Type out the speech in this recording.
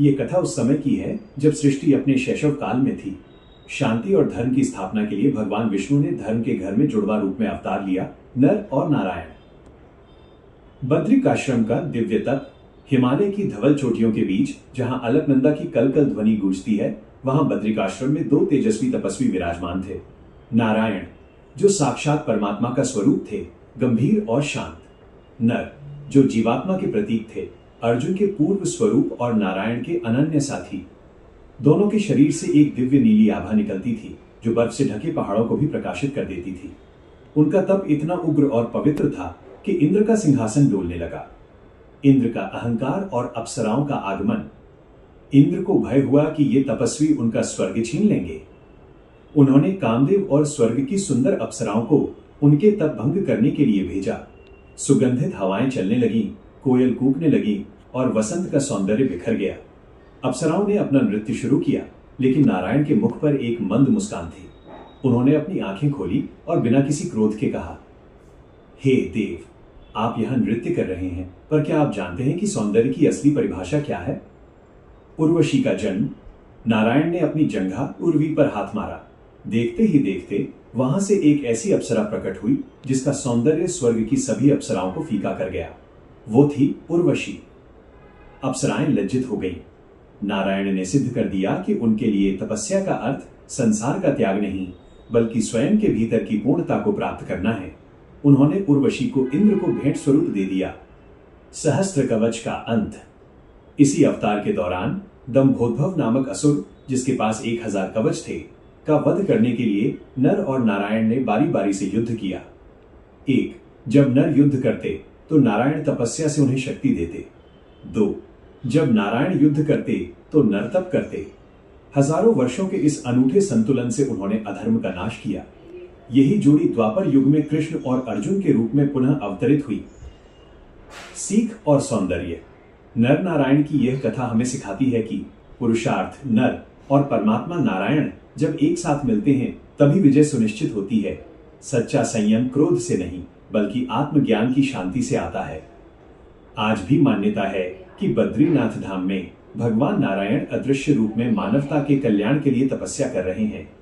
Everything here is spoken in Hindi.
ये कथा उस समय की है जब सृष्टि अपने शैशव काल में थी। शांति और धर्म की स्थापना के लिए भगवान विष्णु ने धर्म के घर में जुड़वा रूप में अवतार लिया, नर और नारायण। बद्रिकाश्रम का दिव्य तप, हिमालय की धवल चोटियों के बीच जहां अलकनंदा की कल-कल ध्वनि गूंजती है, वहां बद्रिकाश्रम में दो तेजस्वी तपस्वी विराजमान थे। नारायण, जो साक्षात परमात्मा का स्वरूप थे, गंभीर और शांत। नर, जो जीवात्मा के प्रतीक थे, अर्जुन के पूर्व स्वरूप और नारायण के अनन्य साथी। दोनों के शरीर से एक दिव्य नीली आभा निकलती थी, जो बर्फ से ढके पहाड़ों को भी प्रकाशित कर देती थी। उनका तप इतना उग्र और पवित्र था कि इंद्र का सिंहासन डोलने लगा। इंद्र का अहंकार और अप्सराओं का आगमन। इंद्र को भय हुआ कि ये तपस्वी उनका स्वर्ग छीन लेंगे। उन्होंने कामदेव और स्वर्ग की सुंदर अप्सराओं को उनके तप भंग करने के लिए भेजा। सुगंधित हवाएं चलने लगीं, कोयल कूकने लगी और वसंत का सौंदर्य बिखर गया। अप्सराओं ने अपना नृत्य शुरू किया, लेकिन नारायण के मुख पर एक मंद मुस्कान थी। उन्होंने अपनी आंखें खोली और बिना किसी क्रोध के कहा, हे देव, आप यहां नृत्य कर रहे हैं, पर क्या आप जानते हैं कि सौंदर्य की असली परिभाषा क्या है? उर्वशी का जन्म। नारायण ने अपनी जंघा उर्वी पर हाथ मारा। देखते ही देखते वहां से एक ऐसी अप्सरा प्रकट हुई जिसका सौंदर्य स्वर्ग की सभी अप्सराओं को फीका कर गया। वो थी उर्वशी। अप्सराएं लज्जित हो गईं। नारायण ने सिद्ध कर दिया कि उनके लिए तपस्या का अर्थ संसार का त्याग नहीं, बल्कि स्वयं के भीतर की पूर्णता को प्राप्त करना है। उन्होंने उर्वशी को इंद्र को भेंट स्वरूप दे दिया। सहस्त्र कवच का अंत। इसी अवतार के दौरान दंभोद्भव नामक असुर, जिसके पास 1000 कवच थे, का वध करने के लिए नर और नारायण ने बारी बारी से युद्ध किया। 1. जब नर युद्ध करते तो नारायण तपस्या से उन्हें शक्ति देते। 2. जब नारायण युद्ध करते तो नर तप करते। हजारों वर्षों के इस अनूठे संतुलन से उन्होंने अधर्म का नाश किया। यही जोड़ी द्वापर युग में कृष्ण और अर्जुन के रूप में पुनः अवतरित हुई। सीख और सौंदर्य। नर नारायण की यह कथा हमें सिखाती है कि पुरुषार्थ नर और परमात्मा नारायण जब एक साथ मिलते हैं तभी विजय सुनिश्चित होती है। सच्चा संयम क्रोध से नहीं, बल्कि आत्मज्ञान की शांति से आता है। आज भी मान्यता है कि बद्रीनाथ धाम में भगवान नारायण अदृश्य रूप में मानवता के कल्याण के लिए तपस्या कर रहे हैं।